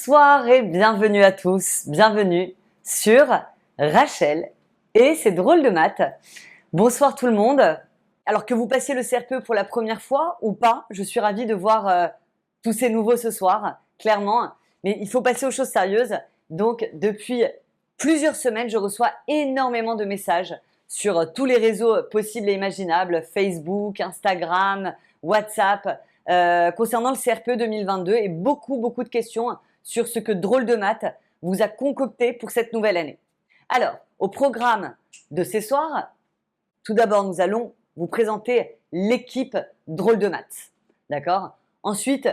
Bonsoir et bienvenue à tous, bienvenue sur Rachel et ses drôles de maths. Bonsoir tout le monde. Alors que vous passiez le CRPE pour la première fois ou pas, je suis ravie de voir tous ces nouveaux ce soir, clairement. Mais il faut passer aux choses sérieuses. Donc depuis plusieurs semaines, je reçois énormément de messages sur tous les réseaux possibles et imaginables, Facebook, Instagram, WhatsApp, concernant le CRPE 2022 et beaucoup de questions sur ce que Drôle de Maths vous a concocté pour cette nouvelle année. Alors, au programme de ce soir, tout d'abord, nous allons vous présenter l'équipe Drôle de Maths. D'accord ? Ensuite,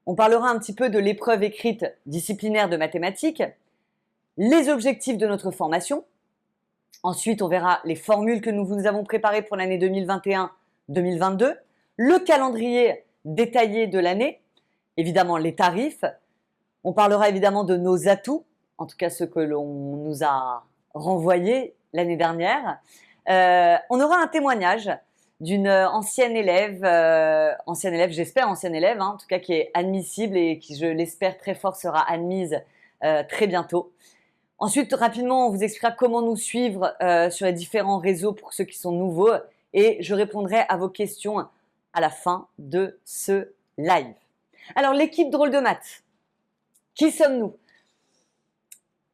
on parlera un petit peu de l'épreuve écrite disciplinaire de mathématiques, les objectifs de notre formation. Ensuite, on verra les formules que nous vous avons préparées pour l'année 2021-2022, le calendrier détaillé de l'année, évidemment les tarifs. On parlera évidemment de nos atouts, en tout cas ceux que l'on nous a renvoyés l'année dernière. On aura un témoignage d'une ancienne élève, j'espère ancienne élève, en tout cas qui est admissible et qui, je l'espère très fort, sera admise très bientôt. Ensuite, rapidement, on vous expliquera comment nous suivre sur les différents réseaux pour ceux qui sont nouveaux et je répondrai à vos questions à la fin de ce live. Alors, l'équipe Drôle de Maths, qui sommes-nous?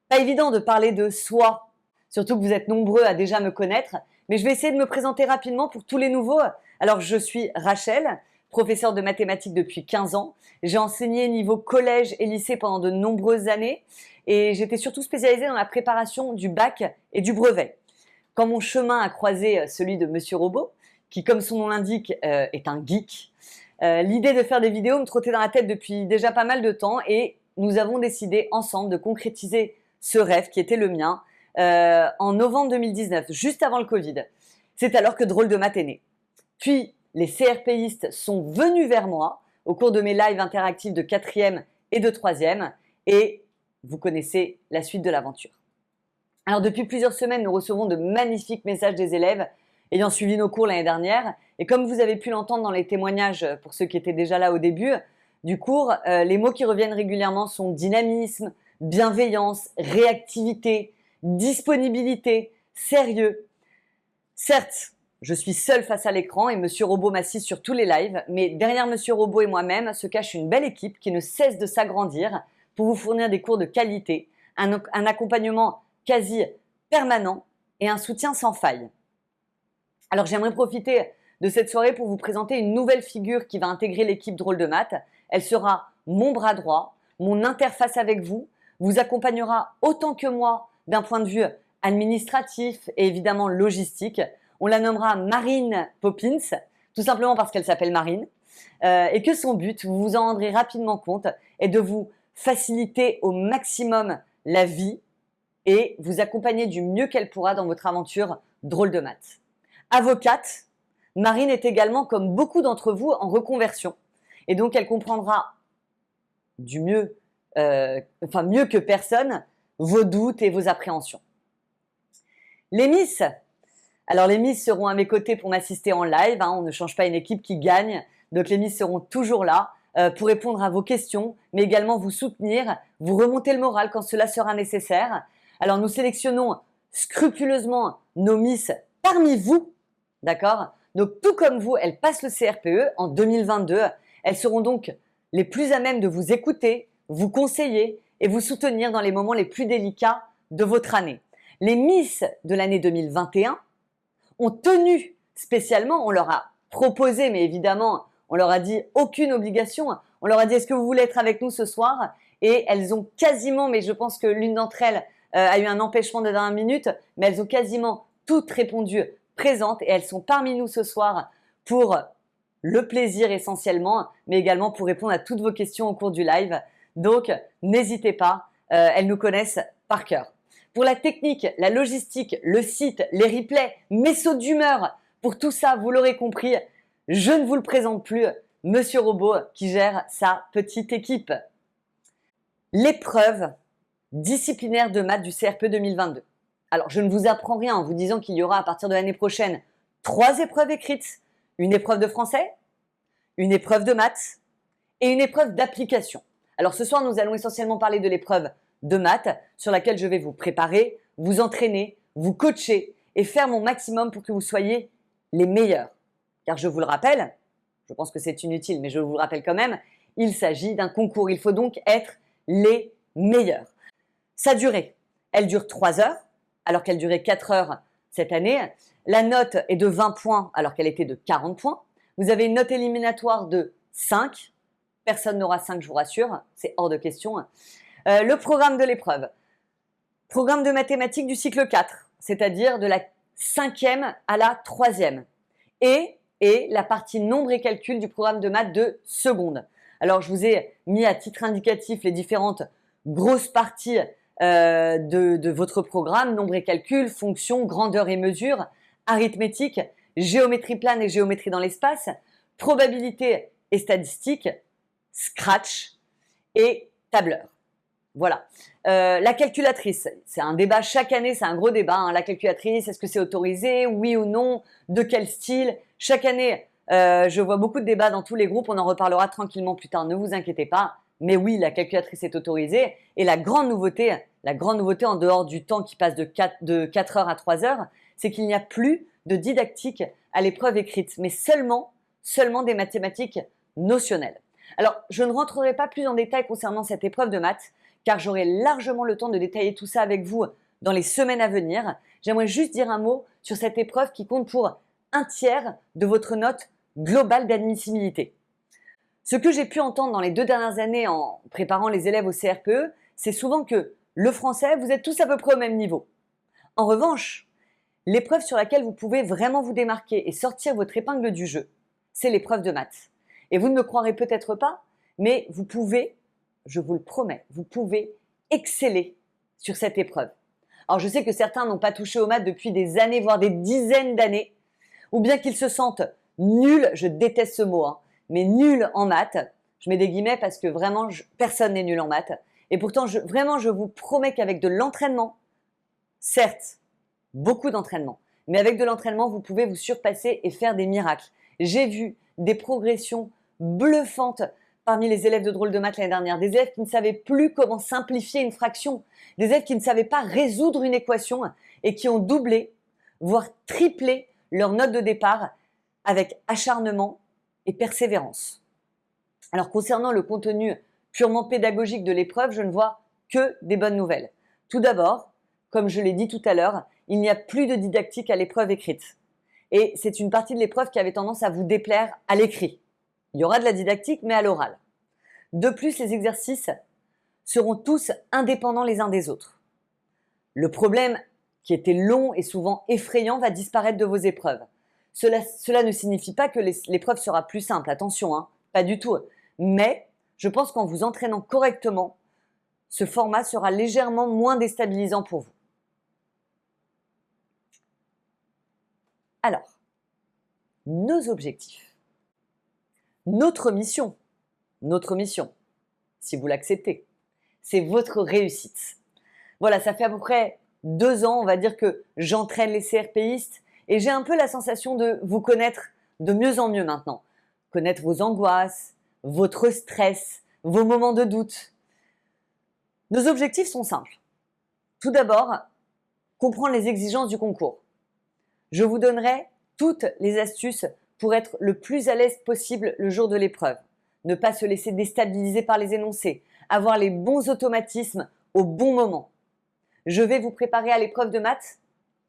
Pas évident de parler de soi, surtout que vous êtes nombreux à déjà me connaître, mais je vais essayer de me présenter rapidement pour tous les nouveaux. Alors, je suis Rachel, professeure de mathématiques depuis 15 ans. J'ai enseigné niveau collège et lycée pendant de nombreuses années et j'étais surtout spécialisée dans la préparation du bac et du brevet. Quand mon chemin a croisé celui de Monsieur Robot, qui, comme son nom l'indique, est un geek, l'idée de faire des vidéos me trottait dans la tête depuis déjà pas mal de temps et nous avons décidé ensemble de concrétiser ce rêve qui était le mien en novembre 2019, juste avant le Covid. C'est alors que Drôle de Maths est né. Puis, les CRPistes sont venus vers moi au cours de mes lives interactifs de 4e et de 3e et vous connaissez la suite de l'aventure. Alors, depuis plusieurs semaines, nous recevons de magnifiques messages des élèves ayant suivi nos cours l'année dernière. Et comme vous avez pu l'entendre dans les témoignages pour ceux qui étaient déjà là au début du cours, les mots qui reviennent régulièrement sont dynamisme, bienveillance, réactivité, disponibilité, sérieux. Certes, je suis seule face à l'écran et Monsieur Robot m'assiste sur tous les lives, mais derrière Monsieur Robot et moi-même se cache une belle équipe qui ne cesse de s'agrandir pour vous fournir des cours de qualité, un accompagnement quasi permanent et un soutien sans faille. Alors j'aimerais profiter de cette soirée pour vous présenter une nouvelle figure qui va intégrer l'équipe Drôle de Maths. Elle sera mon bras droit, mon interface avec vous, vous accompagnera autant que moi d'un point de vue administratif et évidemment logistique. On la nommera Marine Poppins, tout simplement parce qu'elle s'appelle Marine, et que son but, vous vous en rendrez rapidement compte, est de vous faciliter au maximum la vie et vous accompagner du mieux qu'elle pourra dans votre aventure Drôle de Maths. Avocate, Marine est également, comme beaucoup d'entre vous, en reconversion. Et donc, elle comprendra du mieux, mieux que personne, vos doutes et vos appréhensions. Les Miss, alors les Miss seront à mes côtés pour m'assister en live. On ne change pas une équipe qui gagne. Donc, les Miss seront toujours là pour répondre à vos questions, mais également vous soutenir, vous remonter le moral quand cela sera nécessaire. Alors, nous sélectionnons scrupuleusement nos Miss parmi vous, d'accord? Donc, tout comme vous, elles passent le CRPE en 2022. Elles seront donc les plus à même de vous écouter, vous conseiller et vous soutenir dans les moments les plus délicats de votre année. Les Miss de l'année 2021 ont tenu spécialement, on leur a proposé, mais évidemment, on leur a dit aucune obligation. On leur a dit, est-ce que vous voulez être avec nous ce soir? Et elles ont quasiment, mais je pense que l'une d'entre elles a eu un empêchement de dernière minute, mais elles ont quasiment toutes répondu présentes et elles sont parmi nous ce soir pour le plaisir essentiellement, mais également pour répondre à toutes vos questions au cours du live. Donc, n'hésitez pas, elles nous connaissent par cœur. Pour la technique, la logistique, le site, les replays, mes sauts d'humeur, pour tout ça, vous l'aurez compris, je ne vous le présente plus, Monsieur Robot qui gère sa petite équipe. L'épreuve disciplinaire de maths du CRPE 2022. Alors, je ne vous apprends rien en vous disant qu'il y aura à partir de l'année prochaine 3 épreuves écrites, une épreuve de français, une épreuve de maths et une épreuve d'application. Alors ce soir, nous allons essentiellement parler de l'épreuve de maths sur laquelle je vais vous préparer, vous entraîner, vous coacher et faire mon maximum pour que vous soyez les meilleurs. Car je vous le rappelle, je pense que c'est inutile, mais je vous le rappelle quand même, il s'agit d'un concours. Il faut donc être les meilleurs. Sa durée, elle dure 3 heures, alors qu'elle durait 4 heures cette année. La note est de 20 points, alors qu'elle était de 40 points. Vous avez une note éliminatoire de 5. Personne n'aura 5, je vous rassure, c'est hors de question. Le programme de l'épreuve. Programme de mathématiques du cycle 4, c'est-à-dire de la 5e à la 3e. Et la partie nombre et calcul du programme de maths de seconde. Alors, je vous ai mis à titre indicatif les différentes grosses parties de votre programme, nombre et calcul, fonction, grandeur et mesure, arithmétique, géométrie plane et géométrie dans l'espace, probabilité et statistique, scratch et tableur. Voilà. La calculatrice, c'est un débat chaque année, c'est un gros débat. Hein. La calculatrice, est-ce que c'est autorisé? Oui ou non? De quel style? Chaque année, je vois beaucoup de débats dans tous les groupes. On en reparlera tranquillement plus tard, ne vous inquiétez pas. Mais oui, la calculatrice est autorisée. Et la grande nouveauté en dehors du temps qui passe de 4 heures à 3 heures, c'est qu'il n'y a plus de didactique à l'épreuve écrite, mais seulement des mathématiques notionnelles. Alors, je ne rentrerai pas plus en détail concernant cette épreuve de maths, car j'aurai largement le temps de détailler tout ça avec vous dans les semaines à venir. J'aimerais juste dire un mot sur cette épreuve qui compte pour 1/3 de votre note globale d'admissibilité. Ce que j'ai pu entendre dans les 2 dernières années en préparant les élèves au CRPE, c'est souvent que le français, vous êtes tous à peu près au même niveau. En revanche, l'épreuve sur laquelle vous pouvez vraiment vous démarquer et sortir votre épingle du jeu, c'est l'épreuve de maths. Et vous ne me croirez peut-être pas, mais vous pouvez, je vous le promets, vous pouvez exceller sur cette épreuve. Alors je sais que certains n'ont pas touché aux maths depuis des années, voire des dizaines d'années, ou bien qu'ils se sentent nuls, je déteste ce mot, hein, mais nuls en maths. Je mets des guillemets parce que vraiment, personne n'est nul en maths. Et pourtant, je vous promets qu'avec de l'entraînement, certes, beaucoup d'entraînement, mais avec de l'entraînement, vous pouvez vous surpasser et faire des miracles. J'ai vu des progressions bluffantes parmi les élèves de drôle de maths l'année dernière, des élèves qui ne savaient plus comment simplifier une fraction, des élèves qui ne savaient pas résoudre une équation et qui ont doublé, voire triplé leur note de départ avec acharnement et persévérance. Alors concernant le contenu purement pédagogique de l'épreuve, je ne vois que des bonnes nouvelles. Tout d'abord, comme je l'ai dit tout à l'heure, il n'y a plus de didactique à l'épreuve écrite. Et c'est une partie de l'épreuve qui avait tendance à vous déplaire à l'écrit. Il y aura de la didactique, mais à l'oral. De plus, les exercices seront tous indépendants les uns des autres. Le problème, qui était long et souvent effrayant, va disparaître de vos épreuves. Cela ne signifie pas que l'épreuve sera plus simple, attention, hein, pas du tout. Mais je pense qu'en vous entraînant correctement, ce format sera légèrement moins déstabilisant pour vous. Alors, nos objectifs. Notre mission, si vous l'acceptez, c'est votre réussite. Voilà, ça fait à peu près 2 ans, on va dire que j'entraîne les CRPistes et j'ai un peu la sensation de vous connaître de mieux en mieux maintenant. Connaître vos angoisses, votre stress, vos moments de doute. Nos objectifs sont simples. Tout d'abord, comprendre les exigences du concours. Je vous donnerai toutes les astuces pour être le plus à l'aise possible le jour de l'épreuve. Ne pas se laisser déstabiliser par les énoncés. Avoir les bons automatismes au bon moment. Je vais vous préparer à l'épreuve de maths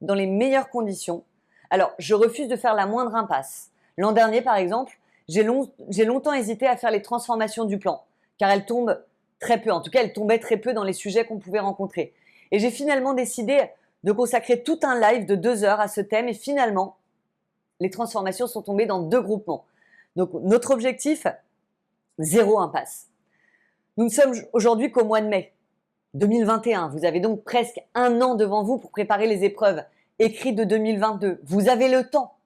dans les meilleures conditions. Alors, je refuse de faire la moindre impasse. L'an dernier, par exemple, j'ai longtemps hésité à faire les transformations du plan, car elles tombent très peu. En tout cas, elles tombaient très peu dans les sujets qu'on pouvait rencontrer. Et j'ai finalement décidé de consacrer tout un live de 2 heures à ce thème. Et finalement, les transformations sont tombées dans 2 groupements. Donc, notre objectif, 0 impasse. Nous ne sommes aujourd'hui qu'au mois de mai 2021. Vous avez donc presque 1 an devant vous pour préparer les épreuves écrites de 2022. Vous avez le temps.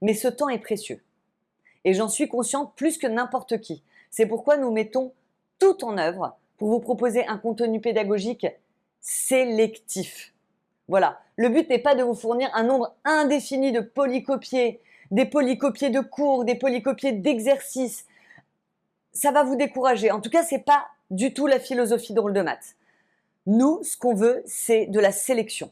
Mais ce temps est précieux. Et j'en suis consciente plus que n'importe qui. C'est pourquoi nous mettons tout en œuvre pour vous proposer un contenu pédagogique sélectif. Voilà. Le but n'est pas de vous fournir un nombre indéfini de polycopiés, des polycopiés de cours, des polycopiés d'exercices. ça va vous décourager. En tout cas, c'est pas du tout la philosophie Drôle de Maths. Nous, ce qu'on veut, c'est de la sélection.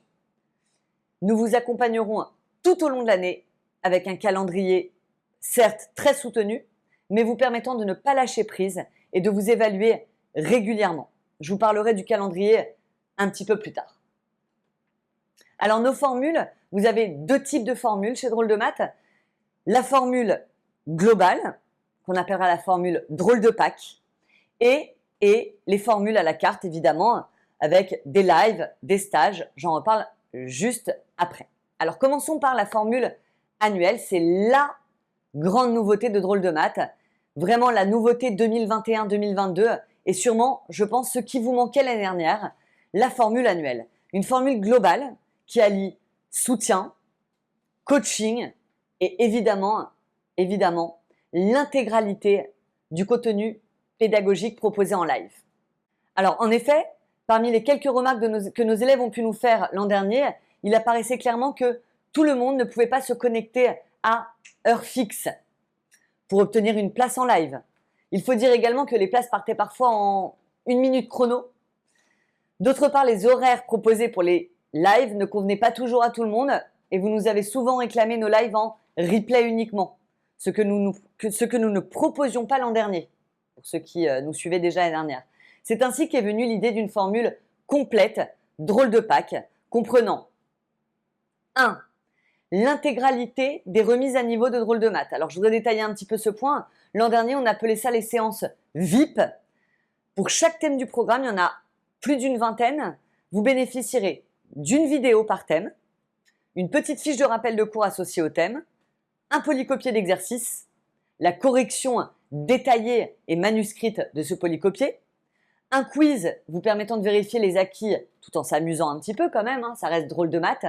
Nous vous accompagnerons tout au long de l'année avec un calendrier, certes très soutenu, mais vous permettant de ne pas lâcher prise et de vous évaluer régulièrement. Je vous parlerai du calendrier un petit peu plus tard. Alors nos formules, vous avez deux types de formules chez Drôle de Maths. La formule globale, qu'on appellera la formule Drôle de Pâques, et les formules à la carte, évidemment, avec des lives, des stages. J'en reparle juste après. Alors commençons par la formule annuelle. C'est la grande nouveauté de Drôle de Maths. Vraiment la nouveauté 2021-2022 et sûrement, je pense, ce qui vous manquait l'année dernière, la formule annuelle. Une formule globale qui allie soutien, coaching et évidemment, l'intégralité du contenu pédagogique proposé en live. Alors en effet, parmi les quelques remarques que nos élèves ont pu nous faire l'an dernier, il apparaissait clairement que tout le monde ne pouvait pas se connecter à heure fixe pour obtenir une place en live. Il faut dire également que les places partaient parfois en 1 minute chrono. D'autre part, les horaires proposés pour les lives ne convenaient pas toujours à tout le monde et vous nous avez souvent réclamé nos lives en replay uniquement, ce que nous ne proposions pas l'an dernier, pour ceux qui nous suivaient déjà l'année dernière. C'est ainsi qu'est venue l'idée d'une formule complète, Drôle de Pâques, comprenant 1. L'intégralité des remises à niveau de Drôle de Maths. Alors, je voudrais détailler un petit peu ce point. L'an dernier, on appelait ça les séances VIP. Pour chaque thème du programme, il y en a plus d'une vingtaine. Vous bénéficierez d'une vidéo par thème, une petite fiche de rappel de cours associée au thème, un polycopié d'exercice, la correction détaillée et manuscrite de ce polycopié, un quiz vous permettant de vérifier les acquis tout en s'amusant un petit peu quand même, ça reste Drôle de Maths,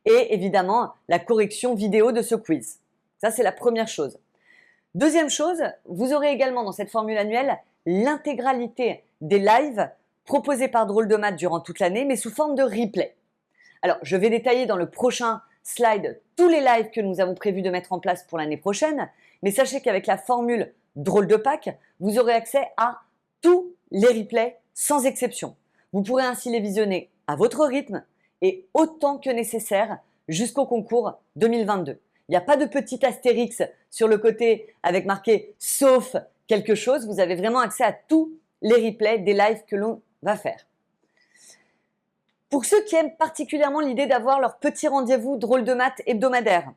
et évidemment la correction vidéo de ce quiz. Ça, c'est la première chose. Deuxième chose, vous aurez également dans cette formule annuelle l'intégralité des lives proposés par Drôle de Maths durant toute l'année, mais sous forme de replay. Alors, je vais détailler dans le prochain slide tous les lives que nous avons prévu de mettre en place pour l'année prochaine, mais sachez qu'avec la formule Drôle de Pâques, vous aurez accès à tous les replays sans exception. Vous pourrez ainsi les visionner à votre rythme et autant que nécessaire jusqu'au concours 2022. Il n'y a pas de petit astérix sur le côté avec marqué « sauf quelque chose ». Vous avez vraiment accès à tous les replays des lives que l'on va faire. Pour ceux qui aiment particulièrement l'idée d'avoir leur petit rendez-vous Drôle de Maths hebdomadaire,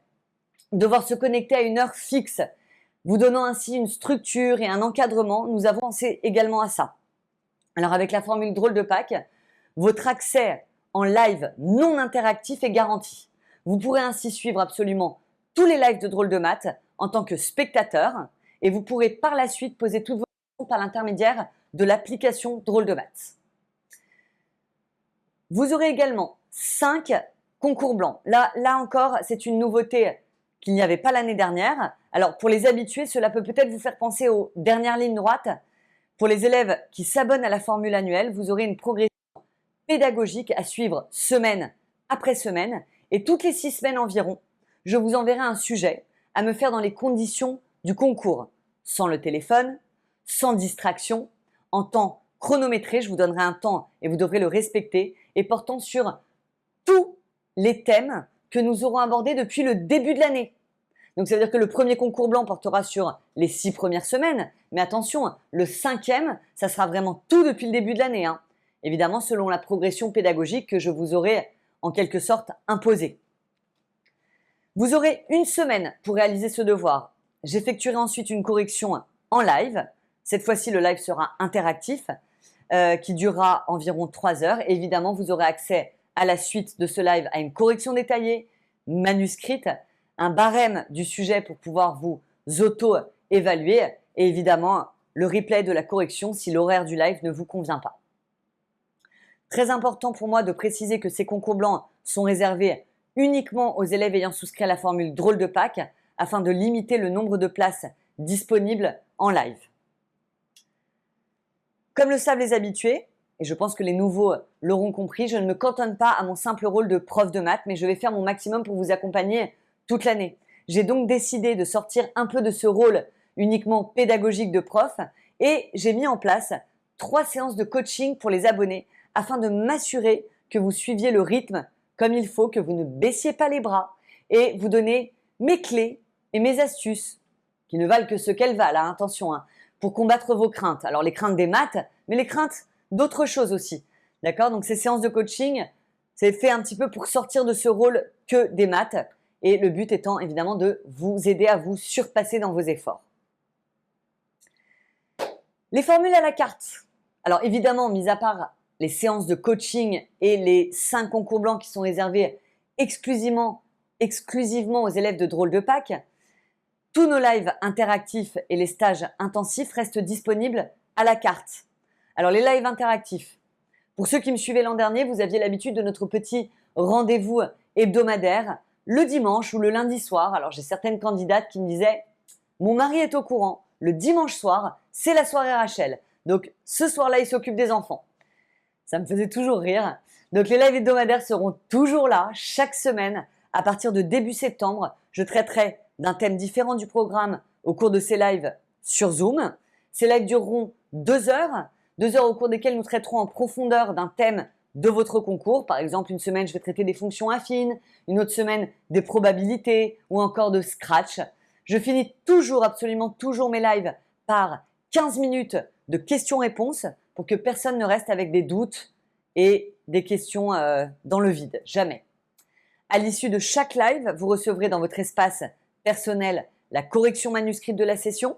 devoir se connecter à une heure fixe, vous donnant ainsi une structure et un encadrement, nous avons pensé également à ça. Alors avec la formule Drôle de Pâques, votre accès en live non interactif est garanti. Vous pourrez ainsi suivre absolument tous les lives de Drôle de Maths en tant que spectateur et vous pourrez par la suite poser toutes vos questions par l'intermédiaire de l'application Drôle de Maths. Vous aurez également 5 concours blancs. Là encore, c'est une nouveauté qu'il n'y avait pas l'année dernière. Alors pour les habitués, cela peut peut-être vous faire penser aux dernières lignes droites. Pour les élèves qui s'abonnent à la formule annuelle, vous aurez une progression pédagogique à suivre semaine après semaine et toutes les 6 semaines environ, je vous enverrai un sujet à me faire dans les conditions du concours, sans le téléphone, sans distraction, en temps chronométré, je vous donnerai un temps et vous devrez le respecter et portant sur tous les thèmes que nous aurons abordés depuis le début de l'année. Donc ça veut dire que le premier concours blanc portera sur les 6 premières semaines, mais attention, le 5e, ça sera vraiment tout depuis le début de l'année, évidemment selon la progression pédagogique que je vous aurai en quelque sorte imposée. Vous aurez 1 semaine pour réaliser ce devoir. J'effectuerai ensuite une correction en live. Cette fois-ci, le live sera interactif, qui durera environ 3 heures. Et évidemment, vous aurez accès à la suite de ce live à une correction détaillée, manuscrite, un barème du sujet pour pouvoir vous auto-évaluer et évidemment le replay de la correction si l'horaire du live ne vous convient pas. Très important pour moi de préciser que ces concours blancs sont réservés uniquement aux élèves ayant souscrit à la formule Drôle de Pâques afin de limiter le nombre de places disponibles en live. Comme le savent les habitués, et je pense que les nouveaux l'auront compris, je ne me cantonne pas à mon simple rôle de prof de maths, mais je vais faire mon maximum pour vous accompagner toute l'année. J'ai donc décidé de sortir un peu de ce rôle uniquement pédagogique de prof et j'ai mis en place 3 séances de coaching pour les abonnés afin de m'assurer que vous suiviez le rythme comme il faut, que vous ne baissiez pas les bras et vous donner mes clés et mes astuces qui ne valent que ce qu'elles valent, hein, attention, hein, pour combattre vos craintes. Alors les craintes des maths, mais les craintes d'autres choses aussi. D'accord? Donc ces séances de coaching, c'est fait un petit peu pour sortir de ce rôle que des maths et le but étant évidemment de vous aider à vous surpasser dans vos efforts. Les formules à la carte. Alors évidemment, mis à part les séances de coaching et les 5 concours blancs qui sont réservés exclusivement aux élèves de Drôle de Pâques, tous nos lives interactifs et les stages intensifs restent disponibles à la carte. Alors les lives interactifs, pour ceux qui me suivaient l'an dernier, vous aviez l'habitude de notre petit rendez-vous hebdomadaire le dimanche ou le lundi soir. Alors j'ai certaines candidates qui me disaient « Mon mari est au courant, le dimanche soir, c'est la soirée Rachel. Donc ce soir-là, il s'occupe des enfants. » Ça me faisait toujours rire. Donc les lives hebdomadaires seront toujours là, chaque semaine. À partir de début septembre, je traiterai d'un thème différent du programme au cours de ces lives sur Zoom. Ces lives dureront 2 heures, 2 heures au cours desquelles nous traiterons en profondeur d'un thème de votre concours. Par exemple, une semaine, je vais traiter des fonctions affines, une autre semaine, des probabilités ou encore de Scratch. Je finis toujours, absolument toujours mes lives par 15 minutes de questions-réponses pour que personne ne reste avec des doutes et des questions dans le vide. Jamais. À l'issue de chaque live, vous recevrez dans votre espace personnel la correction manuscrite de la session,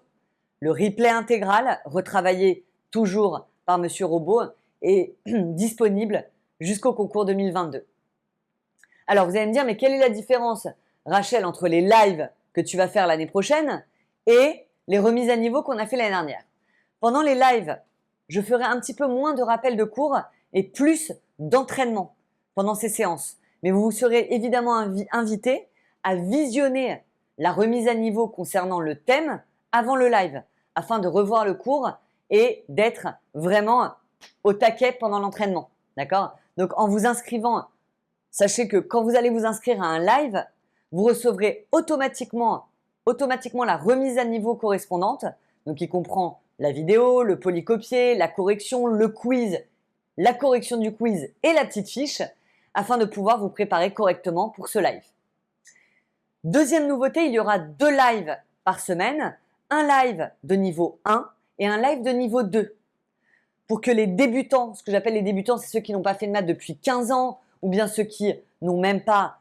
le replay intégral, retravaillé toujours par Monsieur Robot et disponible jusqu'au concours 2022. Alors vous allez me dire, mais quelle est la différence, Rachel, entre les lives que tu vas faire l'année prochaine et les remises à niveau qu'on a fait l'année dernière? Pendant les lives, je ferai un petit peu moins de rappels de cours et plus d'entraînement pendant ces séances. Mais vous serez évidemment invité à visionner la remise à niveau concernant le thème avant le live, afin de revoir le cours et d'être vraiment au taquet pendant l'entraînement. D'accord? Donc en vous inscrivant, sachez que quand vous allez vous inscrire à un live, vous recevrez automatiquement la remise à niveau correspondante, donc qui comprend la vidéo, le polycopier, la correction, le quiz, la correction du quiz et la petite fiche, afin de pouvoir vous préparer correctement pour ce live. Deuxième nouveauté, il y aura 2 lives par semaine, un live de niveau 1 et un live de niveau 2. Pour que les débutants, ce que j'appelle les débutants, c'est ceux qui n'ont pas fait de maths depuis 15 ans ou bien ceux qui n'ont même pas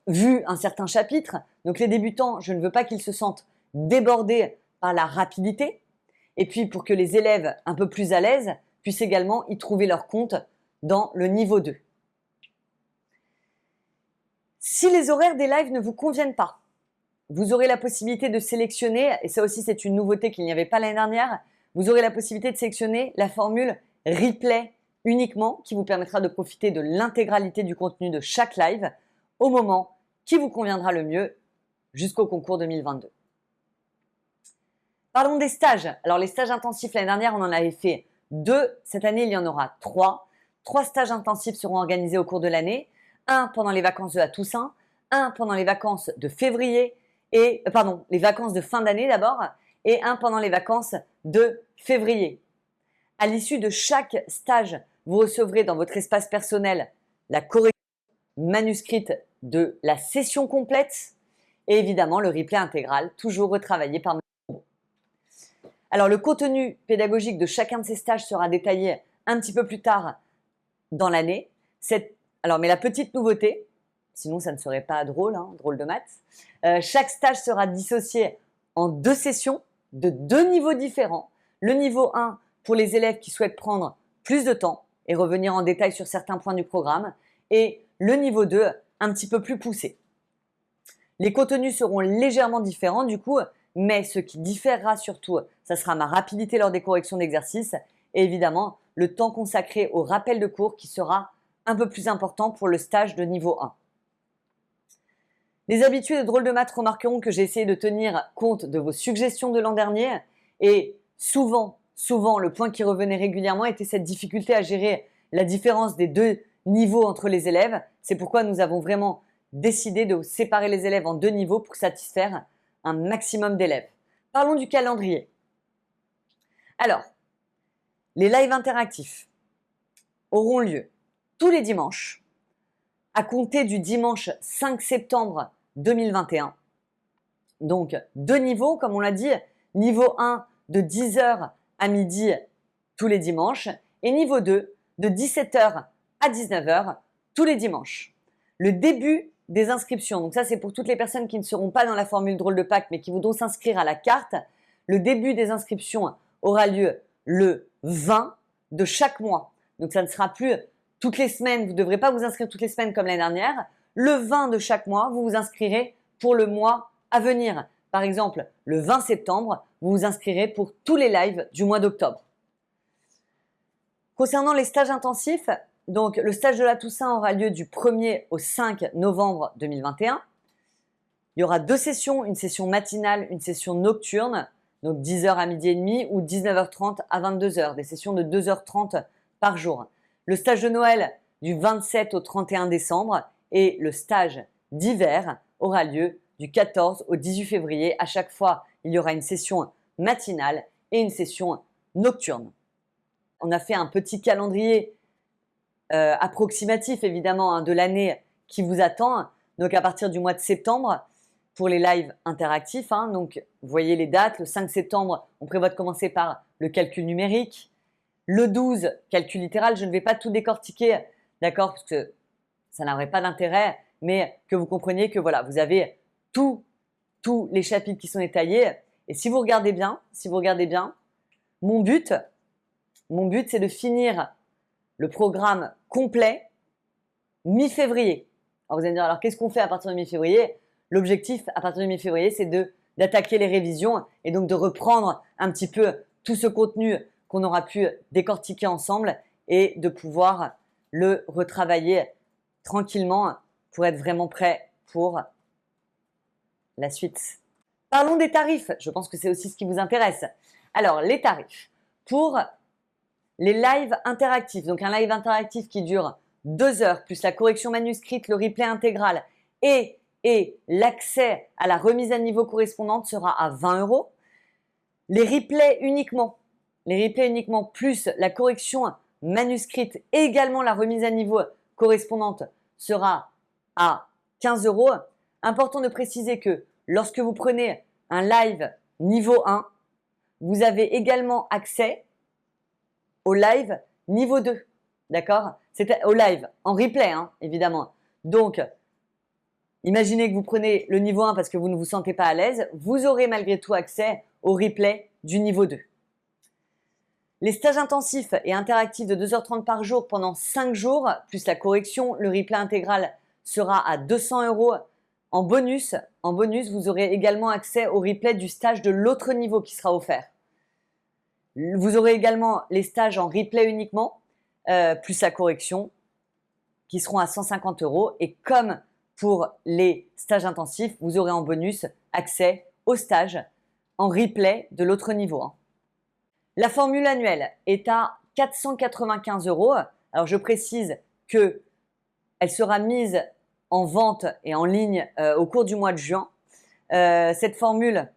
vu un certain chapitre. Donc les débutants, je ne veux pas qu'ils se sentent débordés par la rapidité. Et puis pour que les élèves un peu plus à l'aise puissent également y trouver leur compte dans le niveau 2. Si les horaires des lives ne vous conviennent pas, vous aurez la possibilité de sélectionner, et ça aussi c'est une nouveauté qu'il n'y avait pas l'année dernière, vous aurez la possibilité de sélectionner la formule replay uniquement qui vous permettra de profiter de l'intégralité du contenu de chaque live au moment qui vous conviendra le mieux jusqu'au concours 2022. Parlons des stages. Alors les stages intensifs, l'année dernière, on en avait fait 2. Cette année, il y en aura 3. 3 stages intensifs seront organisés au cours de l'année. Un pendant les vacances de la Toussaint, un pendant les vacances de février, les vacances de fin d'année d'abord, et un pendant les vacances de février. À l'issue de chaque stage, vous recevrez dans votre espace personnel la correction manuscrite de la session complète et évidemment le replay intégral, toujours retravaillé par moi. Alors le contenu pédagogique de chacun de ces stages sera détaillé un petit peu plus tard dans l'année. Mais la petite nouveauté, sinon ça ne serait pas drôle, hein, drôle de maths, chaque stage sera dissocié en 2 sessions de 2 niveaux différents. Le niveau 1 pour les élèves qui souhaitent prendre plus de temps et revenir en détail sur certains points du programme, et le niveau 2 un petit peu plus poussé. Les contenus seront légèrement différents du coup, mais ce qui différera surtout, ça sera ma rapidité lors des corrections d'exercices et évidemment le temps consacré au rappel de cours qui sera un peu plus important pour le stage de niveau 1. Les habitués de Drôle de Maths remarqueront que j'ai essayé de tenir compte de vos suggestions de l'an dernier et souvent, le point qui revenait régulièrement était cette difficulté à gérer la différence des 2 niveaux entre les élèves. C'est pourquoi nous avons vraiment décidé de séparer les élèves en 2 niveaux pour satisfaire un maximum d'élèves. Parlons du calendrier. Alors, les lives interactifs auront lieu tous les dimanches à compter du dimanche 5 septembre 2021. Donc, deux niveaux, comme on l'a dit, niveau 1 de 10h à midi tous les dimanches et niveau 2 de 17h à 19h tous les dimanches. Le début des inscriptions, donc ça c'est pour toutes les personnes qui ne seront pas dans la formule drôle de Pâques mais qui voudront s'inscrire à la carte, le début des inscriptions aura lieu le 20 de chaque mois. Donc ça ne sera plus toutes les semaines, vous ne devrez pas vous inscrire toutes les semaines comme l'année dernière. Le 20 de chaque mois, vous vous inscrirez pour le mois à venir. Par exemple, le 20 septembre, vous vous inscrirez pour tous les lives du mois d'octobre. Concernant les stages intensifs, donc le stage de la Toussaint aura lieu du 1er au 5 novembre 2021. Il y aura deux sessions, une session matinale, une session nocturne, donc 10h à midi et demi ou 19h30 à 22h, des sessions de 2h30 par jour. Le stage de Noël du 27 au 31 décembre et le stage d'hiver aura lieu du 14 au 18 février. À chaque fois, il y aura une session matinale et une session nocturne. On a fait un petit calendrier approximatif évidemment de l'année qui vous attend. Donc à partir du mois de septembre pour les lives interactifs. Donc vous voyez les dates. Le 5 septembre, on prévoit de commencer par le calcul numérique. Le 12, calcul littéral. Je ne vais pas tout décortiquer, d'accord, parce que ça n'aurait pas d'intérêt, mais que vous compreniez que voilà, vous avez tous les chapitres qui sont détaillés. Et si vous regardez bien, mon but, c'est de finir le programme complet mi-février. Alors vous allez me dire, alors qu'est-ce qu'on fait à partir de mi-février? L'objectif à partir de mi-février, c'est d'attaquer les révisions et donc de reprendre un petit peu tout ce contenu qu'on aura pu décortiquer ensemble et de pouvoir le retravailler tranquillement pour être vraiment prêt pour la suite. Parlons des tarifs. Je pense que c'est aussi ce qui vous intéresse. Alors, les tarifs pour les lives interactifs. Donc, un live interactif qui dure 2 heures, plus la correction manuscrite, le replay intégral et l'accès à la remise à niveau correspondante sera à 20 €. Les replays uniquement, plus la correction manuscrite et également la remise à niveau correspondante sera à 15 €. Important de préciser que lorsque vous prenez un live niveau 1, vous avez également accès au live niveau 2. D'accord? C'est au live, en replay, évidemment. Donc, imaginez que vous prenez le niveau 1 parce que vous ne vous sentez pas à l'aise, vous aurez malgré tout accès au replay du niveau 2. Les stages intensifs et interactifs de 2h30 par jour pendant 5 jours, plus la correction, le replay intégral sera à 200 € en bonus. En bonus, vous aurez également accès au replay du stage de l'autre niveau qui sera offert. Vous aurez également les stages en replay uniquement, plus la correction, qui seront à 150 €. Et comme pour les stages intensifs, vous aurez en bonus accès aux stages en replay de l'autre niveau. La formule annuelle est à 495 €. Alors je précise que elle sera mise en vente et en ligne au cours du mois de juin. Cette formule,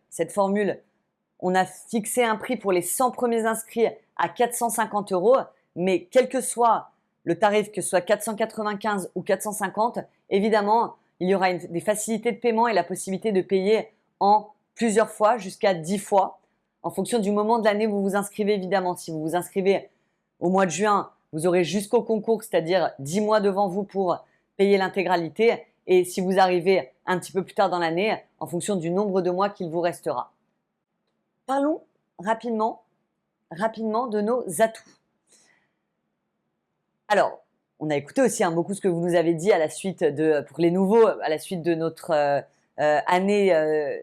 on a fixé un prix pour les 100 premiers inscrits à 450 €, mais quel que soit le tarif, que ce soit 495 ou 450, évidemment, il y aura des facilités de paiement et la possibilité de payer en plusieurs fois, jusqu'à 10 fois, en fonction du moment de l'année où vous vous inscrivez, évidemment. Si vous vous inscrivez au mois de juin, vous aurez jusqu'au concours, c'est-à-dire 10 mois devant vous pour payer l'intégralité. Et si vous arrivez un petit peu plus tard dans l'année, en fonction du nombre de mois qu'il vous restera. Parlons rapidement de nos atouts. Alors, on a écouté aussi beaucoup ce que vous nous avez dit à la suite pour les nouveaux, à la suite de notre année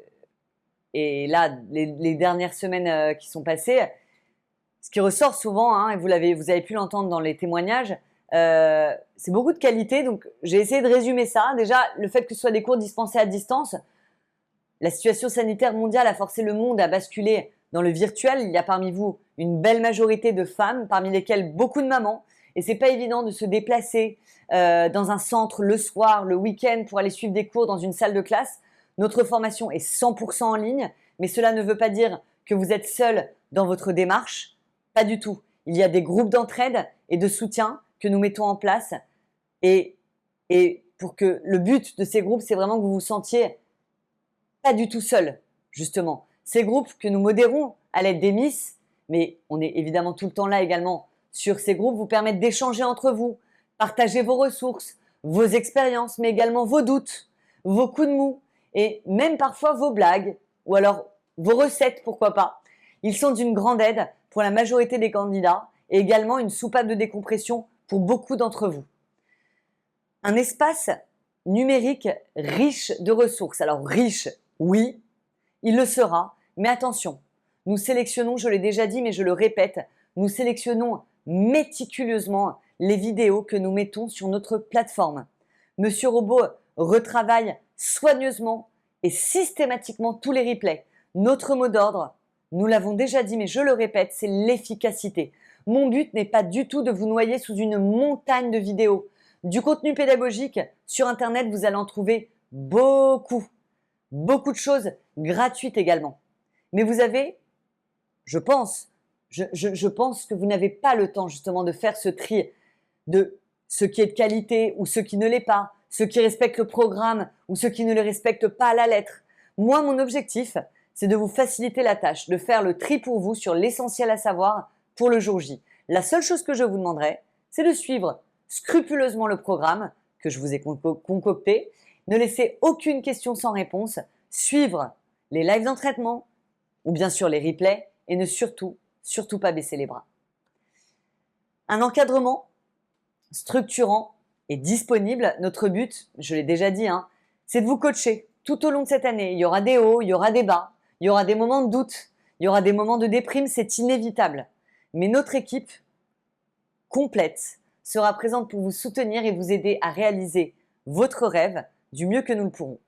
et là, les dernières semaines qui sont passées. Ce qui ressort souvent, et vous avez pu l'entendre dans les témoignages, c'est beaucoup de qualité. Donc, j'ai essayé de résumer ça. Déjà, le fait que ce soit des cours dispensés à distance, la situation sanitaire mondiale a forcé le monde à basculer dans le virtuel. Il y a parmi vous une belle majorité de femmes, parmi lesquelles beaucoup de mamans. Et c'est pas évident de se déplacer dans un centre le soir, le week-end pour aller suivre des cours dans une salle de classe. Notre formation est 100% en ligne, mais cela ne veut pas dire que vous êtes seul dans votre démarche? Pas du tout. Il y a des groupes d'entraide et de soutien que nous mettons en place et pour que le but de ces groupes, c'est vraiment que vous vous sentiez pas du tout seul, justement. Ces groupes que nous modérons à l'aide des Miss, mais on est évidemment tout le temps là également sur ces groupes, vous permettent d'échanger entre vous, partager vos ressources, vos expériences, mais également vos doutes, vos coups de mou et même parfois vos blagues ou alors vos recettes, pourquoi pas. Ils sont d'une grande aide pour la majorité des candidats et également une soupape de décompression pour beaucoup d'entre vous. Un espace numérique riche de ressources. Alors riche, oui, il le sera, mais attention, nous sélectionnons, je l'ai déjà dit, mais je le répète, nous sélectionnons méticuleusement les vidéos que nous mettons sur notre plateforme. Monsieur Robot retravaille soigneusement et systématiquement tous les replays. Notre mot d'ordre, nous l'avons déjà dit, mais je le répète, c'est l'efficacité. Mon but n'est pas du tout de vous noyer sous une montagne de vidéos. Du contenu pédagogique sur Internet, vous allez en trouver beaucoup. Beaucoup de choses gratuites également. Mais vous avez, je pense que vous n'avez pas le temps justement de faire ce tri de ce qui est de qualité ou ce qui ne l'est pas, ceux qui respectent le programme ou ceux qui ne le respectent pas à la lettre. Moi, mon objectif, c'est de vous faciliter la tâche, de faire le tri pour vous sur l'essentiel à savoir pour le jour J. La seule chose que je vous demanderai, c'est de suivre scrupuleusement le programme que je vous ai concocté, ne laissez aucune question sans réponse, suivre les lives d'entraînement ou bien sûr les replays et ne surtout pas baisser les bras. Un encadrement structurant et disponible. Notre but, je l'ai déjà dit, c'est de vous coacher tout au long de cette année. Il y aura des hauts, il y aura des bas, il y aura des moments de doute, il y aura des moments de déprime, c'est inévitable. Mais notre équipe complète sera présente pour vous soutenir et vous aider à réaliser votre rêve du mieux que nous le pourrons.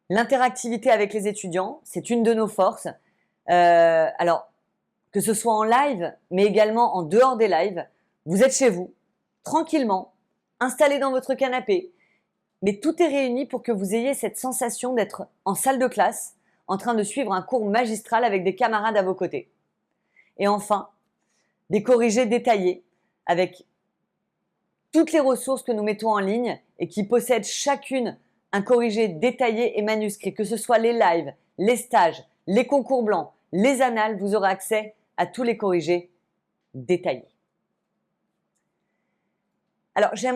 L'interactivité avec les étudiants, c'est une de nos forces. Alors, que ce soit en live, mais également en dehors des lives, vous êtes chez vous, tranquillement, installé dans votre canapé, mais tout est réuni pour que vous ayez cette sensation d'être en salle de classe, en train de suivre un cours magistral avec des camarades à vos côtés. Et enfin, des corrigés détaillés avec toutes les ressources que nous mettons en ligne et qui possèdent chacune un corrigé détaillé et manuscrit, que ce soit les lives, les stages, les concours blancs, les annales, vous aurez accès à tous les corrigés détaillés. Alors j'ai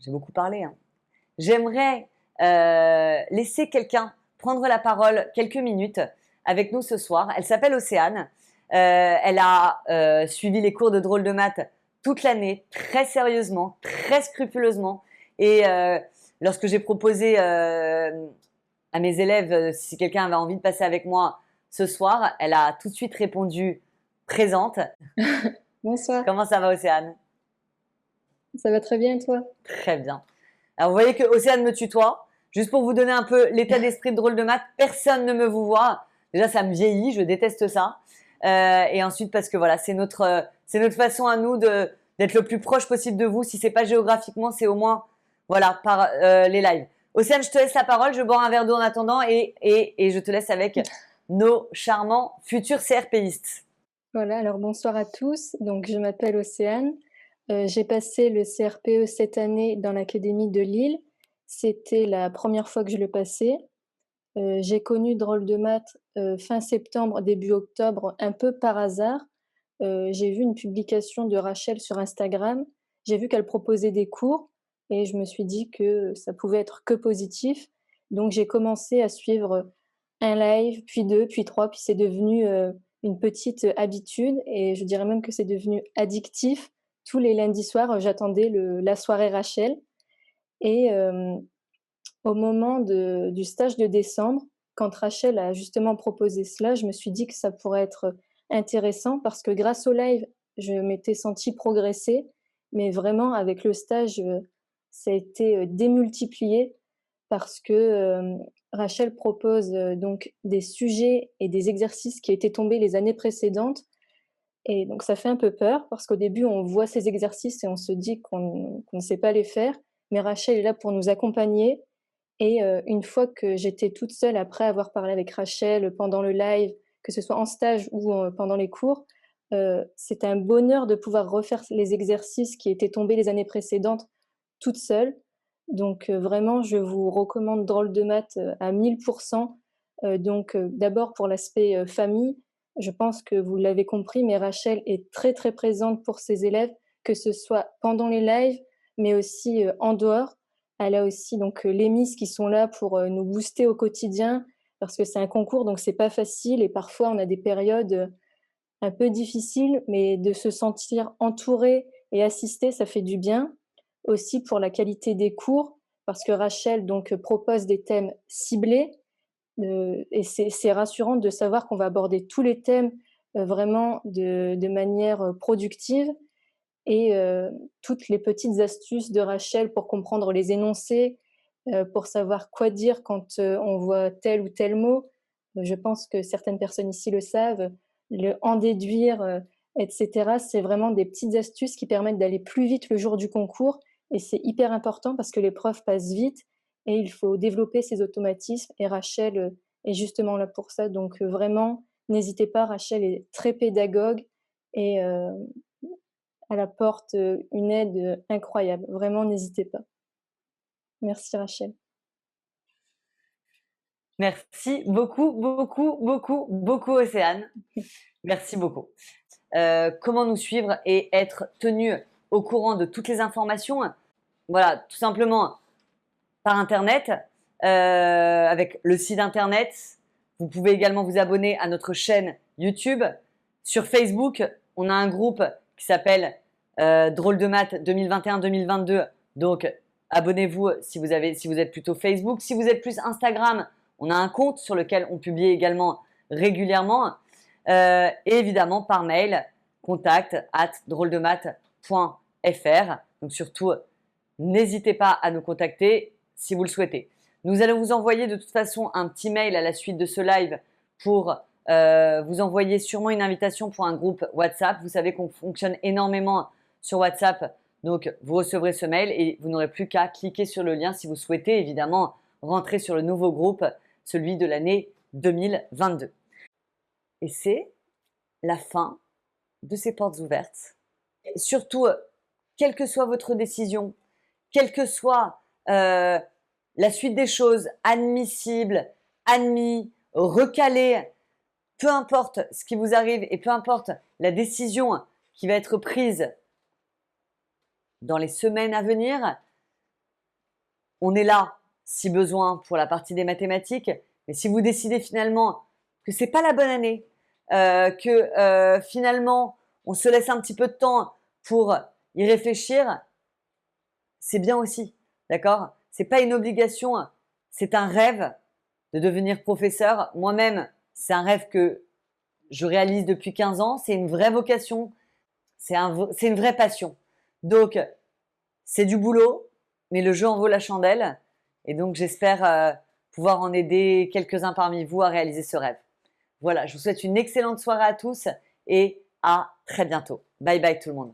beaucoup parlé, j'aimerais laisser quelqu'un prendre la parole quelques minutes avec nous ce soir. Elle s'appelle Océane. Elle a suivi les cours de drôle de maths toute l'année, très sérieusement, très scrupuleusement. Et lorsque j'ai proposé à mes élèves si quelqu'un avait envie de passer avec moi ce soir, elle a tout de suite répondu présente. Bonsoir, Comment ça va, Océane? ça va très bien et toi? Très bien. Alors, vous voyez que Océane me tutoie. Juste pour vous donner un peu l'état d'esprit de drôle de maths, personne ne me vous voit. Déjà, ça me vieillit, je déteste ça. Et ensuite, parce que voilà, c'est notre façon à nous d'être le plus proche possible de vous. Si c'est pas géographiquement, c'est au moins, voilà, par les lives. Océane, je te laisse la parole. Je bois un verre d'eau en attendant et je te laisse avec nos charmants futurs CRPistes. Voilà, alors bonsoir à tous. Donc, je m'appelle Océane. J'ai passé le CRPE cette année dans l'Académie de Lille. C'était la première fois que je le passais. J'ai connu Drôle de maths fin septembre, début octobre, un peu par hasard. J'ai vu une publication de Rachel sur Instagram. J'ai vu qu'elle proposait des cours et je me suis dit que ça pouvait être que positif. Donc, j'ai commencé à suivre un live, puis deux, puis trois, puis c'est devenu une petite habitude et je dirais même que c'est devenu addictif. Tous les lundis soirs, j'attendais la soirée Rachel et au moment du stage de décembre, quand Rachel a justement proposé cela, je me suis dit que ça pourrait être intéressant parce que grâce au live, je m'étais sentie progresser, mais vraiment avec le stage, ça a été démultiplié parce que Rachel propose donc des sujets et des exercices qui étaient tombés les années précédentes. Et donc ça fait un peu peur parce qu'au début, on voit ces exercices et on se dit qu'on ne sait pas les faire. Mais Rachel est là pour nous accompagner Et une fois que j'étais toute seule après avoir parlé avec Rachel pendant le live, que ce soit en stage ou pendant les cours, c'était un bonheur de pouvoir refaire les exercices qui étaient tombés les années précédentes toute seule. Donc vraiment, je vous recommande Drôle de maths à 1000 donc d'abord pour l'aspect famille, je pense que vous l'avez compris, mais Rachel est très, très présente pour ses élèves, que ce soit pendant les lives, mais aussi en dehors. Elle a aussi donc les Miss qui sont là pour nous booster au quotidien, parce que c'est un concours, donc c'est pas facile et parfois on a des périodes un peu difficiles, mais de se sentir entouré et assisté, ça fait du bien. Aussi pour la qualité des cours, parce que Rachel donc propose des thèmes ciblés, et c'est rassurant de savoir qu'on va aborder tous les thèmes vraiment de manière productive et toutes les petites astuces de Rachel pour comprendre les énoncés, pour savoir quoi dire quand on voit tel ou tel mot. Je pense que certaines personnes ici le savent, le en déduire, etc. C'est vraiment des petites astuces qui permettent d'aller plus vite le jour du concours et c'est hyper important parce que l'épreuve passe vite et il faut développer ces automatismes et Rachel est justement là pour ça. Donc vraiment, n'hésitez pas, Rachel est très pédagogue et elle apporte une aide incroyable. Vraiment, n'hésitez pas. Merci Rachel. Merci beaucoup, beaucoup, beaucoup, beaucoup, Océane. Merci beaucoup. Comment nous suivre et être tenu au courant de toutes les informations? Voilà, tout simplement par Internet, avec le site Internet. Vous pouvez également vous abonner à notre chaîne YouTube. Sur Facebook, on a un groupe qui s'appelle Drôle de maths 2021-2022. Donc, abonnez-vous si vous êtes plutôt Facebook. Si vous êtes plus Instagram, on a un compte sur lequel on publie également régulièrement. Et évidemment, par mail, contact@drôledemaths.fr. Donc, surtout, n'hésitez pas à nous contacter si vous le souhaitez. Nous allons vous envoyer de toute façon un petit mail à la suite de ce live pour vous envoyer sûrement une invitation pour un groupe WhatsApp. Vous savez qu'on fonctionne énormément sur WhatsApp, donc vous recevrez ce mail et vous n'aurez plus qu'à cliquer sur le lien si vous souhaitez évidemment rentrer sur le nouveau groupe, celui de l'année 2022. Et c'est la fin de ces portes ouvertes. Et surtout, quelle que soit votre décision, quelle que soit la suite des choses, admissible, admis, recalé, peu importe ce qui vous arrive et peu importe la décision qui va être prise dans les semaines à venir, on est là si besoin pour la partie des mathématiques. Mais si vous décidez finalement que c'est pas la bonne année, que finalement on se laisse un petit peu de temps pour y réfléchir, c'est bien aussi, d'accord? C'est pas une obligation, c'est un rêve de devenir professeur. Moi-même, c'est un rêve que je réalise depuis 15 ans. C'est une vraie vocation, c'est une vraie passion. Donc, c'est du boulot, mais le jeu en vaut la chandelle. Et donc, j'espère pouvoir en aider quelques-uns parmi vous à réaliser ce rêve. Voilà, je vous souhaite une excellente soirée à tous et à très bientôt. Bye bye tout le monde.